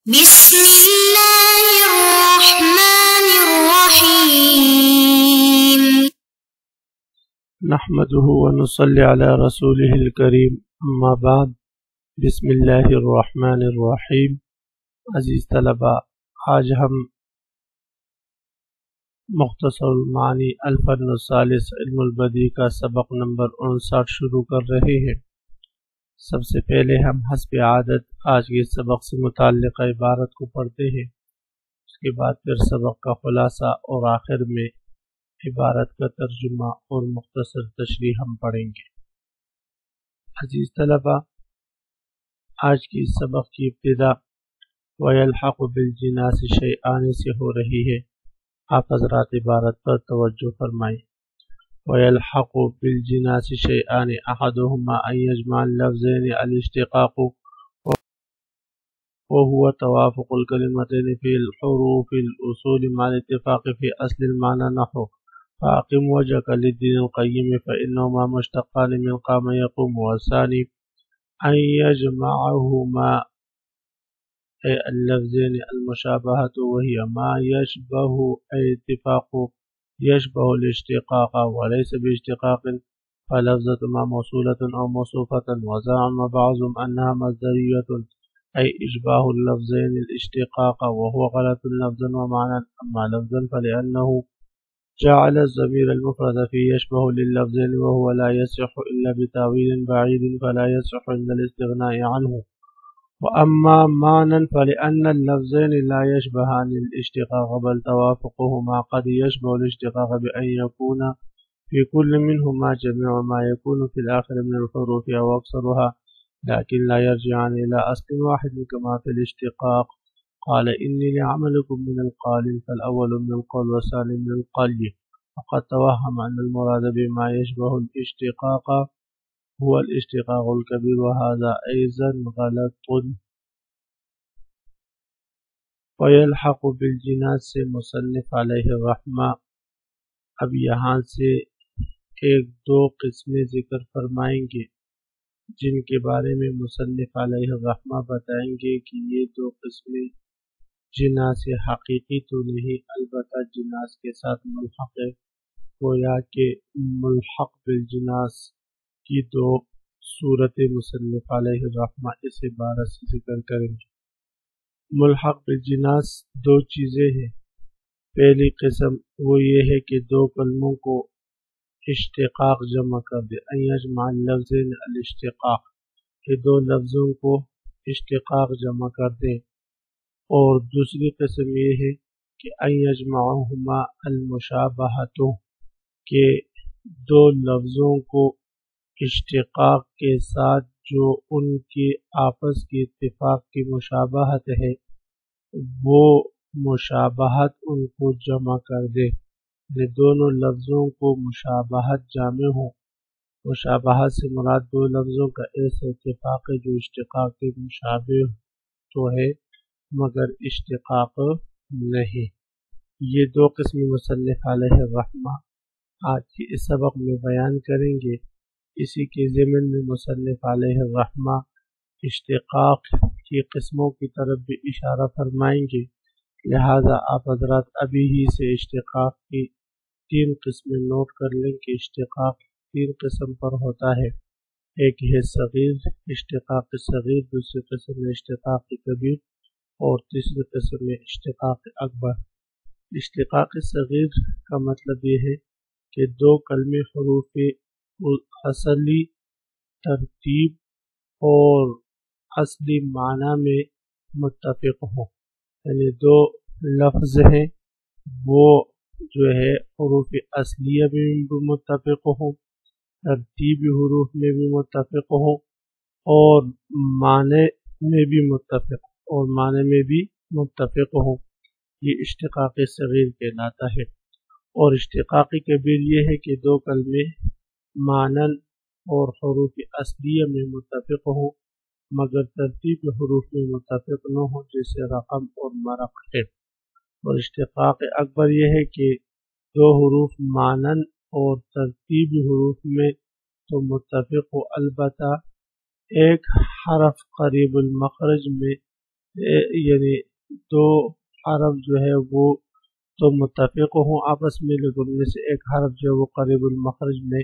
بسم الله الرحمن الرحيم. نحمده ونصلي على رسوله الكريم، اما بعد. بسم اللہ الرحمن الرحیم. عزیز طلباء، آج ہم مختصر المعانی الفن الثالث علم البدیع کا سبق نمبر 59 شروع کر رہے ہیں۔ سب سے پہلے ہم حسب عادت آج کے سبق سے متعلقہ عبارت کو پڑھتے ہیں، اس کے بعد پھر سبق کا خلاصہ اور آخر میں عبارت کا ترجمہ اور مختصر تشریح ہم پڑھیں گے۔ عزیز طلباء، آج کی سبق کی ابتدا وَيَلْحَقُ بِالْجِنَاسِ شَيْئَانِ سے ہو رہی ہے۔ آپ حضرات عبارت پر توجہ فرمائیں۔ وَيَلْحَقُ بِالْجِنَاسِ شَيْئَانِ أَحَدُهُمَا أَنْ يَجْمَعَ اللَّفْظَيْنِ الاشتقاق وهو توافق الكلمتين في الحروف الأصول مع الاتفاق في أصل المعنى، نحو فأقم وجهك للدين القيم فإنهما مشتقان من قام يقوم، والثاني أن يجمعهما اللفظين المشابهة وهي ما يشبه الاتفاق يشبه الاشتقاق وليس باشتقاق، فلفظة ما موصولة أو موصوفة. وزعم بعضهم أنها مصدرية أي إشباه اللفظين الاشتقاق، وهو غلط لفظا ومعنى. أما لفظا فلأنه جعل الضمير المفرد فيه يشبه لللفظين وهو لا يصح إلا بتأويل بعيد فلا يصح عند الاستغناء عنه. وأما معنى فلأن اللفظين لا يشبهان الاشتقاق بل توافقهما قد يشبه الاشتقاق بأن يكون في كل منهما جميع ما يكون في الآخر من الحروف أو أكثرها، لكن لا يرجعان إلى أصل واحد كما في الاشتقاق. قال إني لعملكم من القال، فالأول من القول والثاني من القلي، وقد توهم أن المراد بما يشبه الاشتقاق هو الاشتقاق الكبير، وهذا أيضا غلط. ويلحق بالجناس سے مصنف علیہ الرحمہ اب یہاں سے ایک دو قسمیں ذکر فرمائیں گے جن کے بارے میں مصنف علیہ الرحمہ بتائیں گے کہ یہ دو قسمیں جناس حقیقی تو نہیں، البتہ جناس کے ساتھ ملحق ہے، گویا کہ ملحق بالجناس کی دو صورت مصنف علیہ الرحمہ اس عبارت سے ذکر کریں گے۔ ملحق بالجناس دو چیزیں ہیں۔ پہلی قسم وہ یہ ہے کہ دو کلموں کو اشتقاق جمع کر دے، ان یجمع اللفظین الاشتقاق، کہ دو لفظوں کو اشتقاق جمع کر دیں۔ اور دوسری قسم یہ ہے کہ ان یجمعہما المشابہۃ، کہ دو لفظوں کو اشتقاق کے ساتھ جو ان کے آپس کی اتفاق کی مشابہت ہے وہ مشابہت ان کو جمع کر دے، یعنی دونوں لفظوں کو مشابہت جامع ہو۔ مشابہت سے مراد دو لفظوں کا ایسا اتفاق ہے جو اشتقاق کے مشابہ تو ہے مگر اشتقاق نہیں۔ یہ دو قسم مصنف علیہ الرحمہ آج کے اس سبق میں بیان کریں گے۔ اسی کے ضمن میں مصنف علیہ الرحمہ اشتقاق کی قسموں کی طرف بھی اشارہ فرمائیں گے، لہذا آپ حضرات ابھی ہی سے اشتقاق کی تین قسمیں نوٹ کر لیں کہ اشتقاق تین قسم پر ہوتا ہے۔ ایک ہے صغیر اشتقاق صغیر، دوسری قسم ہے اشتقاق کبیر، اور تیسری قسم ہے اشتقاق اکبر۔ اشتقاق صغیر کا مطلب یہ ہے کہ دو کلمے حروف اصلی ترتیب اور اصلی معنی میں متفق ہوں، یعنی دو لفظ ہیں وہ جو ہے حروف اصلیہ میں بھی متفق ہوں، ترتیبی حروف میں بھی متفق ہوں، اور معنی میں بھی متفق ہوں۔ یہ اشتقاق صغیر کہلاتا ہے۔ اور اشتقاق کبیر یہ ہے کہ دو کلمے معنن اور حروف اصلیہ میں متفق ہوں مگر ترتیب حروف میں متفق نہ ہوں، جیسے رقم اور مرق ہے۔ اور اشتقاق اکبر یہ ہے کہ دو حروف معنن اور ترتیب حروف میں تو متفق ہو، البتہ ایک حرف قریب المخرج میں یعنی دو حرف جو ہے وہ تو متفق ہوں آپس میں، لیکن ان میں سے ایک حرف جو ہے وہ قریب المخرج میں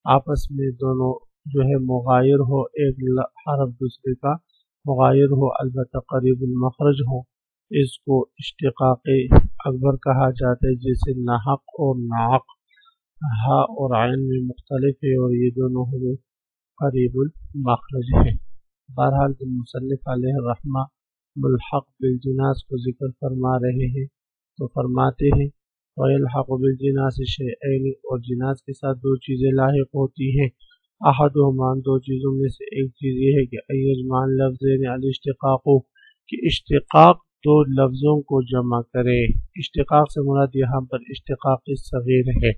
آپس میں دونوں جو ہے مغایر ہو، ایک حرف دوسرے کا مغایر ہو البتہ قریب المخرج ہو، اس کو اشتقاق اکبر کہا جاتا ہے، جیسے نحق اور ناق ہا اور عین میں مختلف ہے اور یہ دونوں ہوئے قریب المخرج ہیں۔ بہرحال مصنف علیہ الرحمہ ملحق بالجناس کو ذکر فرما رہے ہیں تو فرماتے ہیں وَيَلْحَقُ بِالْجِنَاسِ شَيْئَيْنِ، اور جناس کے ساتھ دو چیزیں لاحق ہوتی ہیں، احدہما دو چیزوں میں سے ایک چیز یہ ہے کہ ایجمع لفظین الاشتقاق، کہ اشتقاق دو لفظوں کو جمع کرے۔ اشتقاق سے مراد یہاں پر اشتقاق صغیر ہے،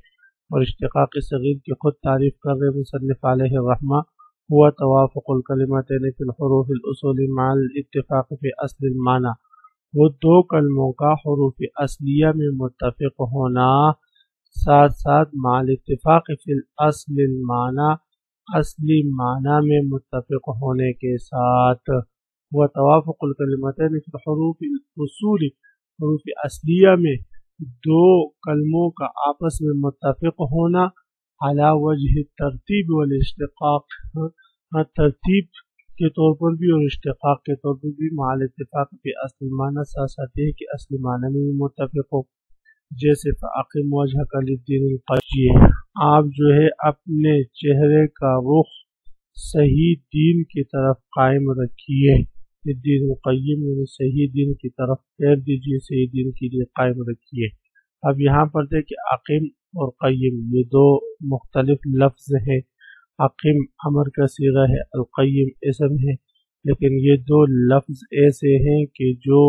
اور اشتقاق صغیر کی خود تعریف کر رہے مصنف علیہ الرحمہ ہوا توافق الکلمتین فی الحروف الاصول مع الاتفاق فی اصل المعنی، وہ دو کلموں کا حروف اصلیہ میں متفق ہونا ساتھ ساتھ مع الاتفاق فی الاصل المعنی، اصلی معنی میں متفق ہونے کے ساتھ، وہ توافق الکلمتین فی الحروف الاصول، حروف اصلیہ میں دو کلموں کا آپس میں متفق ہونا علی وجہ ترتیب والاشتقاق، ترتیب کے طور پر بھی اور اشتقاق کے طور پر بھی مع الاتفاق فی اصل معنی، ساتھ ساتھ ہے کہ اصل معنی میں بھی متفق ہو۔ جیسے فَأَقِمْ وَجْهَكَ لِلدِّينِ الْقَيِّمِ، آپ جو ہے اپنے چہرے کا رخ صحیح دین کی طرف قائم رکھیے، دین القیم یعنی صحیح دین کی طرف پھیر دیجیے، صحیح دین کے لیے قائم رکھیے۔ اب یہاں پر دیکھیں اقیم اور قیم یہ دو مختلف لفظ ہیں، اقیم امر کا صیغہ ہے، القیم اسم ہے، لیکن یہ دو لفظ ایسے ہیں کہ جو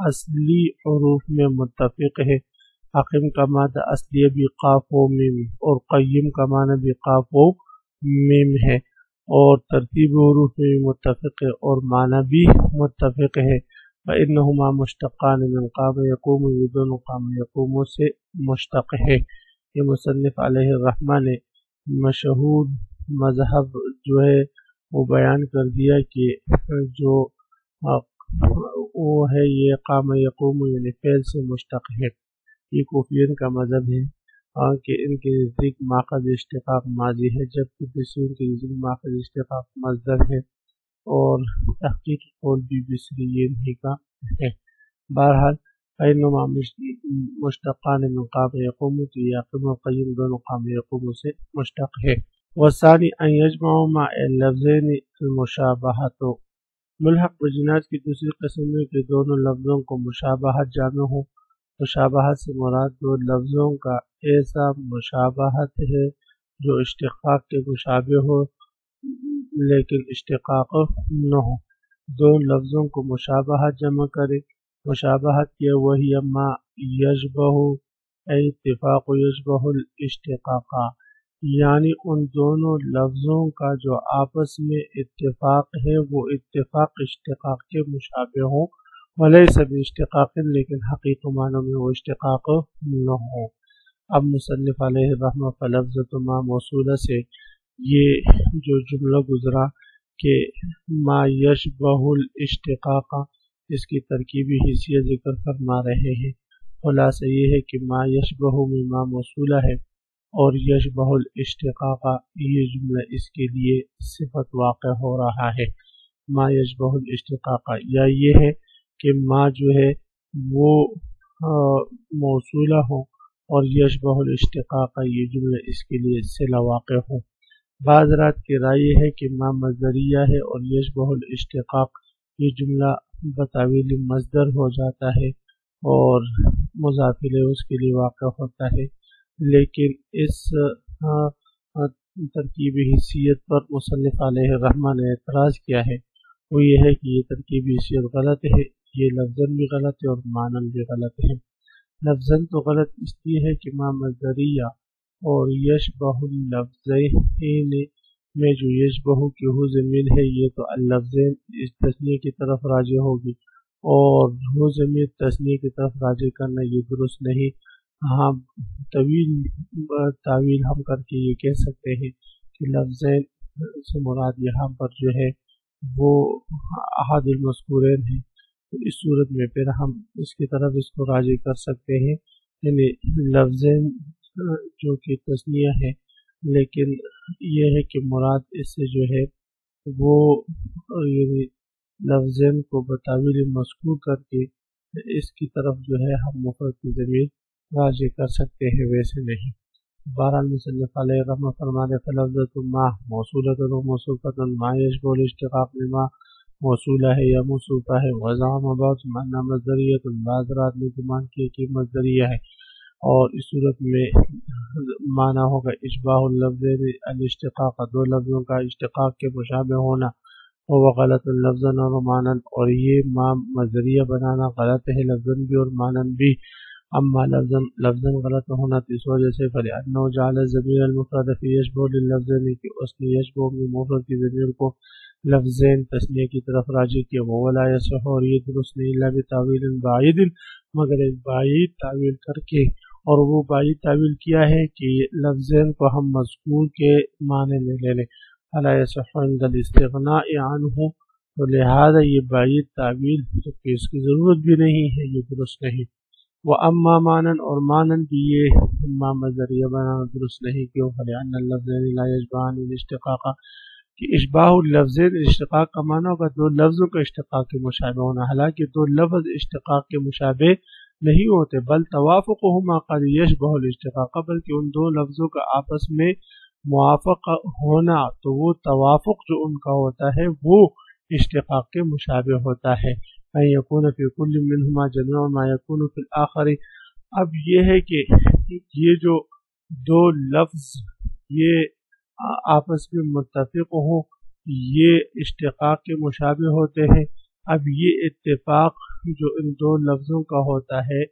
اصلی حروف میں متفق ہے۔ اقیم کا مادہ اصلی بھی قاف و میم اور قیم کا معنی بھی قاف و میم ہے، اور ترتیب حروف میں بھی متفق ہے اور معنی بھی متفق ہے۔ فإنہما مشتقان من قام یقوم، یہ دونوں قام یقوم سے مشتق ہے۔ یہ مصنف علیہ الرحمہ نے مشہور مذہب جو ہے وہ بیان کر دیا کہ جو وہ ہے یہ قام یقوم یعنی فعل سے مشتق ہے۔ یہ کوفیین کا مذہب ہے کہ ان کے نزدیک ماخذ اشتقاق ماضی ہے، جبکہ بصریین کے نزدیک ماخذ اشتقاق مصدر ہے، اور تحقیق قول بھی بصریین ہی کا ہے۔ بہرحال فإنہما مشتقان من قام یقوم، تو یقوم و قیم دونوں قام یقوم سے مشتق ہے۔ والثانی ان یجمعوا مع اللفظین المشابہۃ، ملحق بجناس کی دوسری قسم ہے کہ دونوں لفظوں کو مشابہت جامع ہو۔ مشابہت سے مراد دو لفظوں کا ایسا مشابہت ہے جو اشتقاق کے مشابہ ہو لیکن اشتقاق نہ ہو۔ دو لفظوں کو مشابہت جمع کرے، مشابہت کیا وہی ما یشبہ اتفاق یشبہ الاشتقاق، یعنی ان دونوں لفظوں کا جو آپس میں اتفاق ہے وہ اتفاق اشتقاق کے مشابہ ہوں، ولیس باشتقاق لیکن حقیقی معنوں میں وہ اشتقاق نہ ہوں۔ اب مصنف علیہ الرحمہ فلفظۃ ما موصولہ سے یہ جو جملہ گزرا کہ ما یشبہ الاشتقاق، اس کی ترکیبی حیثیت ذکر فرما رہے ہیں۔ خلاصہ یہ ہے کہ ما یشبہ میں ما موصولہ ہے اور یشبہ الاشتقاق یہ جملہ اس کے لیے صفت واقع ہو رہا ہے۔ ما یشبہ الاشتقاق یا یہ ہے کہ ما جو ہے وہ موصولہ ہو اور یشبہ الاشتقاق یہ جملہ اس کے لیے صلہ واقع ہو۔ بعض رات کی رائے یہ ہے کہ ما مصدریہ ہے اور یشبہ الاشتقاق یہ جملہ بتاویل مصدر ہو جاتا ہے اور مضاف الیہ اس کے لیے واقع ہوتا ہے، لیکن اس ترکیبی حیثیت پر مصنف علیہ الرحمہ نے اعتراض کیا ہے، وہ یہ ہے کہ یہ ترکیبی حیثیت غلط ہے، یہ لفظاً بھی غلط ہے اور معناً بھی غلط ہے۔ لفظاً تو غلط اس لیے ہے کہ ما مصدریہ اور یشبہ اللفظین میں جو یشبہ کی ہو ضمیر ہے یہ تو اللفظین اس تثنیہ کی طرف راجع ہوگی، اور ہو ضمیر تثنیہ کی طرف راجع کرنا یہ درست نہیں۔ ہاں تعویل ہم کر کے یہ کہہ سکتے ہیں کہ لفظین سے مراد یہاں پر جو ہے وہ احد المذکورین ہیں، تو اس صورت میں پھر ہم اس کی طرف اس کو راجع کر سکتے ہیں، یعنی لفظین جو کہ تثنیہ ہے، لیکن یہ ہے کہ مراد اس سے جو ہے وہ یعنی لفظین کو بتاویل مذکور کر کے اس کی طرف جو ہے ہم مفرد کی ضمیر راجع کر سکتے ہیں، ویسے نہیں۔ بہرحال مصنف علیہ رحمہ فرمانے فلفظۃ ما موصولۃ و موصوفۃ ما یشبہ الاشتقاق میں موصولہ ہے یا موصوفہ ہے، وزعم بعض معنی مصدریۃ، بعض رات نے گمان کیے کہ مصدریہ ہے، اور اس صورت میں معنی ہوگا اشباہ اللفظین الاشتقاق، دو لفظوں کا اشتقاق کے مشابہ ہونا، وہ غلط لفظاً اور معنی، اور یہ مصدریہ بنانا غلط ہے لفظاً بھی اور معنی بھی۔ اما لفظاً غلط ہونا تو اس وجہ سے فلأنہ جعل الضمیر المفرد فی یشبہ لللفظین، کہ اس نے یشبہ میں مفرد کی ضمیر کو لفظین تثنیہ کی طرف راجع کیا، ولا یصح، اور یہ درست نہیں، الا بتاویل بعید، مگر ایک بعید تعویل کر کے، اور وہ بعید تعویل کیا ہے کہ لفظین کو ہم مذکور کے معنی میں لے لیں، فلا یصح عند الاستغناء عنہ، تو لہذا یہ بعید تعویل کہ اس کی ضرورت بھی نہیں ہے، یہ درست نہیں۔ وَأَمَّا مَانًا، اور مانن بھی یہ ما مصدریہ بنانا درست نہیں، کیوں؟ فَلِأَنَّ اللَّفْظَيْنِ لَا يَشْبَهَانِ الاشتقاق، کہ اشباہ اللفظین اشتقاق کا معنی ہوگا دو لفظوں کا اشتقاق کے مشابہ ہونا، حالانکہ دو لفظ اشتقاق کے مشابہ نہیں ہوتے، بل توافقهما قد يشبه الاشتقاق، بلکہ ان دو لفظوں کا آپس میں موافق ہونا، تو وہ توافق جو ان کا ہوتا ہے وہ اشتقاق کے مشابہ ہوتا ہے۔ ان یکون فی کل منہما جميع ما یکون فی الآخر، اب یہ ہے کہ یہ جو دو لفظ یہ آپس میں متفق ہوں، یہ اشتقاق کے مشابہ ہوتے ہیں۔ اب یہ اتفاق جو ان دو لفظوں کا ہوتا ہے،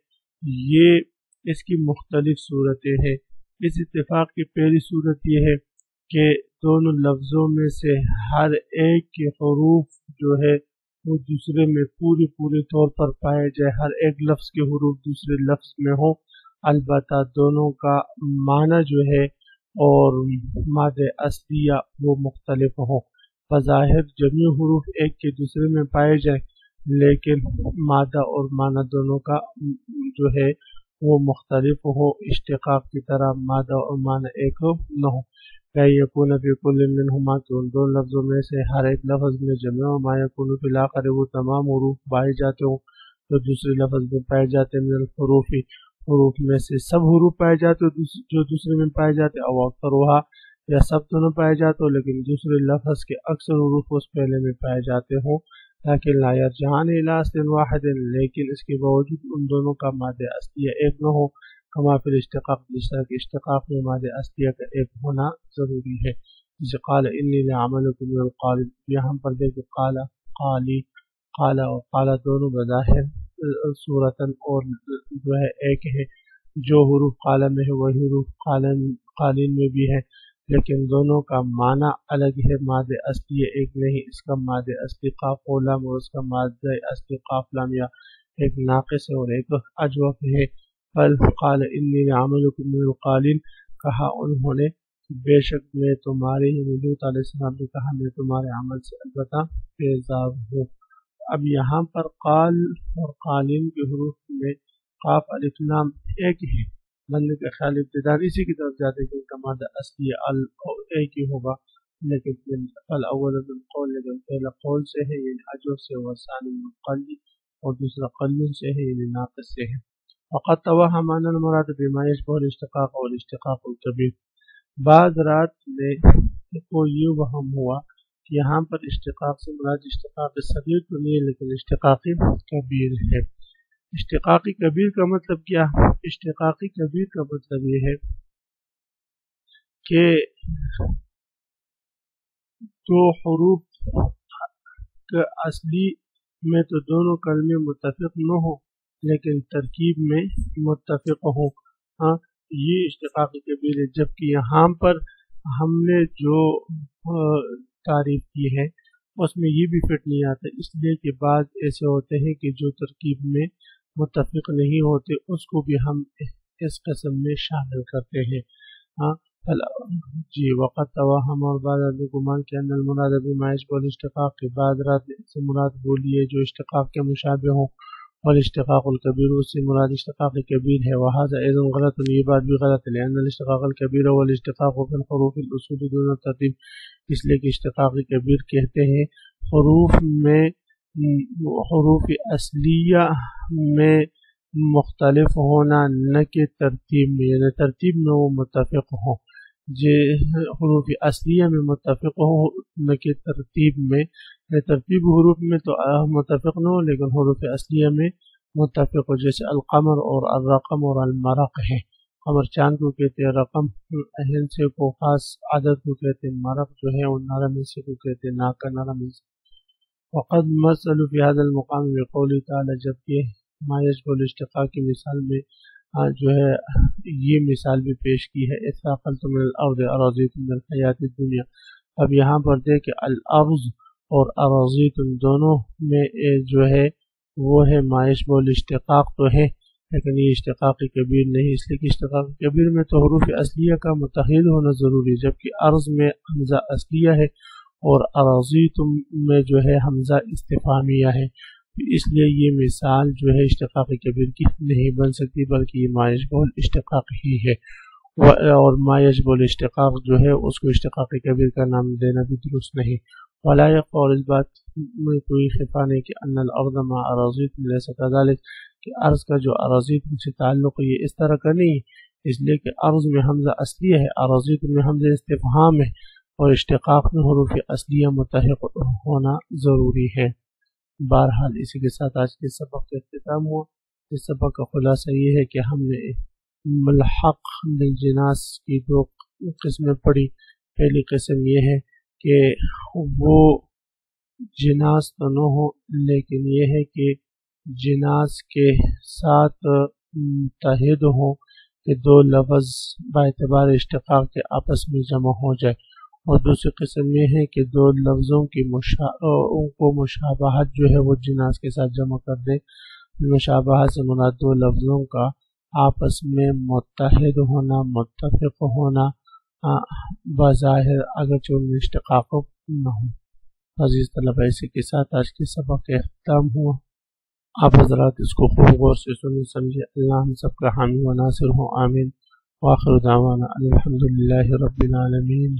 یہ اس کی مختلف صورتیں ہیں۔ اس اتفاق کی پہلی صورت یہ ہے کہ دونوں لفظوں میں سے ہر ایک کے حروف جو ہے وہ دوسرے میں پورے طور پر پائے جائے، ہر ایک لفظ کے حروف دوسرے لفظ میں ہوں، البتہ دونوں کا معنی جو ہے اور مادہ اصلیہ وہ مختلف ہوں۔ بظاہر جميع حروف ایک کے دوسرے میں پائے جائیں، لیکن مادہ اور معنی دونوں کا جو ہے وہ مختلف ہو، اشتقاق کی طرح مادہ اور معنی ایک نہ ہو۔ یکون فی کل منہما، کہ ان دو لفظوں میں سے ہر ایک لفظ میں جميع ما یکون فی الآخر، وہ تمام حروف پائے جاتے ہوں جو دوسرے لفظ میں پائے جاتے ہیں، من الحروف، حروف میں سے سب حروف پائے جاتے ہیں جو دوسرے میں پائے جاتے ہیں، او اکثرها، یا سب تو نہ پائے جاتے ہو لیکن دوسرے لفظ کے اکثر حروف اس پہلے میں پائے جاتے ہوں، لیکن لا یرجعان الی اصل واحد، لیکن اس کے باوجود ان دونوں کا مادہ اصلیہ ایک نہ ہو، کما فی الاشتقاق، جس طرح کہ اشتقاق میں مادہ اصلیہ کا ایک ہونا ضروری ہے۔ جیسے قال انی لعملکم من القالین، یہاں پر دیکھیں قال، قالی، قال اور قال دونوں بظاہر صورتاً اور جو ہے ایک ہے، جو حروف قال میں ہے وہی حروف قالین میں بھی ہے، لیکن دونوں کا معنی الگ ہے، مادہ اصلی ایک نہیں، اس کا مادہ اصلی قاف و لام اور اس کا مادہ اصلی قاف لام یا ایک ناقص ہے اور ایک اجوف ہے۔ بل قال انی لعملکم من القالین، کہا انہوں نے بے شک میں تمہارے، لوط علیہ السلام نے کہا میں تمہارے عمل سے البتہ بیزار ہوں۔ اب یہاں پر قال اور قالین کے حروف میں قاف الف لام ایک ہے، بندے کے خیال ابتدار اسی کی طرف جاتے ہیں کہ ان کا مادہ اصلی ایک ہی ہوگا، لیکن الاول بالقول، لیکن پہلا قول سے ہے یعنی اجوف سے، وثانی قلی، اور دوسرا قلی سے ہے یعنی ناقص سے ہے۔ وقد توهم ان المراد بما يشبه الاشتقاق والاشتقاق الكبير، بعض رات میں کو یہ وہم ہوا کہ یہاں پر اشتقاق سے مراد اشتقاق صغیر تو نہیں ہے لیکن اشتقاق کبیر ہے۔ اشتقاقی کبیر کا مطلب کیا؟ اشتقاقی کبیر کا مطلب یہ ہے کہ دو حروف کا اصلی میں تو دونوں کلمے متفق نہ ہوں لیکن ترکیب میں متفق ہوں، ہاں یہ اشتقاقی کبیر ہے۔ جبکہ یہاں پر ہم نے جو تعریف کی ہے اس میں یہ بھی فٹ نہیں آتا، اس لیے کہ بعض ایسے ہوتے ہیں کہ جو ترکیب میں متفق نہیں ہوتے، اس کو بھی ہم اس قسم میں شامل کرتے ہیں، ہاں جی وقت توہم اور بعد گمان کے ان المراد بما يشبه الاشتقاق کے بعد رات سے مراد وہ لیے جو اشتقاق کے مشابہ ہوں، والاشتقاق الكبیر اس سے مراد اشتقاق کبیر ہے، وهذا ايضا غلط، یہ بات بھی غلط ہے، لأن الاشتقاق الكبیر والاشتقاق في الحروف الاصول دون الترتیب، اس لیے کہ اشتقاق کبیر کہتے ہیں حروف میں حروف اصلیہ میں مختلف ہونا، نہ کہ ترتیب میں، یعنی ترتیب میں وہ متفق ہوں، حروف اصلیہ میں متفق ہوں نہ کہ ترتیب میں، ترتیب حروف میں تو متفق نہ ہو لیکن حروف اصلیہ میں متفق ہو، جیسے القمر اور الرقم اور المرق ہے، قمر چاند کو کہتے ہیں، رقم ہندسے کو خاص عدد کو کہتے ہیں، مرق جو ہے وہ نرم حصے کو کہتے ہیں، ناک کا نرم حصہ۔ وقد مثل في هذا المقام بقوله تعالی، جبکہ ما یشبہ الاشتقاق کی مثال میں جو ہے یہ مثال بھی پیش کی ہے، اثاقلتم من الارض اراضیتم من الحیات الدنیا۔ اب یہاں پر دیکھ الارض اور اراضیتم دونوں میں جو ہے وہ ہے ما یشبہ الاشتقاق تو ہے، لیکن یہ اشتقاق کبیر نہیں، اس لیے کہ اشتقاق کبیر میں تو حروف اصلیہ کا متحد ہونا ضروری، جبکہ ارض میں حمزہ اصلیہ ہے اور اراضیتم میں جو ہے حمزہ استفہامیہ ہے، اس لیے یہ مثال جو ہے اشتقاق کبیر کی نہیں بن سکتی، بلکہ یہ ما یشبہ الاشتقاق ہی ہے، اور ما یشبہ الاشتقاق جو ہے اس کو اشتقاق کبیر کا نام دینا بھی درست نہیں۔ ولا يخفى، اور اس بات میں کوئی خفا نہیں کہ ان الارض مع اراضیتم لیس کذلک، کہ ارض کا جو اراضیتم سے تعلق ہے یہ اس طرح کا نہیں، اس لیے کہ ارض میں حمزہ اصلیہ ہے، اراضیتم میں حمزہ استفہام ہے، اور اشتقاق میں حروف اصلیہ متحق ہونا ضروری ہے۔ بہرحال اسی کے ساتھ آج کے سبق کا اختتام ہوا۔ اس سبق کا خلاصہ یہ ہے کہ ہم نے ملحق للجناس کی دو قسمیں پڑھی۔ پہلی قسم یہ ہے کہ وہ جناس تو نہ ہو لیکن یہ ہے کہ جناس کے ساتھ متحد ہوں کہ دو لفظ باعتبار اشتقاق کے آپس میں جمع ہو جائے، اور دوسری قسم یہ ہے کہ دو لفظوں کی کو مشابہت جو ہے وہ جناس کے ساتھ جمع کر دیں۔ مشابہت سے مراد دو لفظوں کا آپس میں متحد ہونا، متفق ہونا بظاہر اگرچہ ان میں اشتقاق نہ ہو۔ عزیز طلبہ، اسی کے ساتھ آج کے سبق کا اختتام ہوا۔ آپ حضرات اس کو خوب غور سے سنیں سمجھے۔ اللہ ہم سب کا حامی و ناصر ہوں، آمین۔ وآخر دعوانا الحمدللہ رب العالمین۔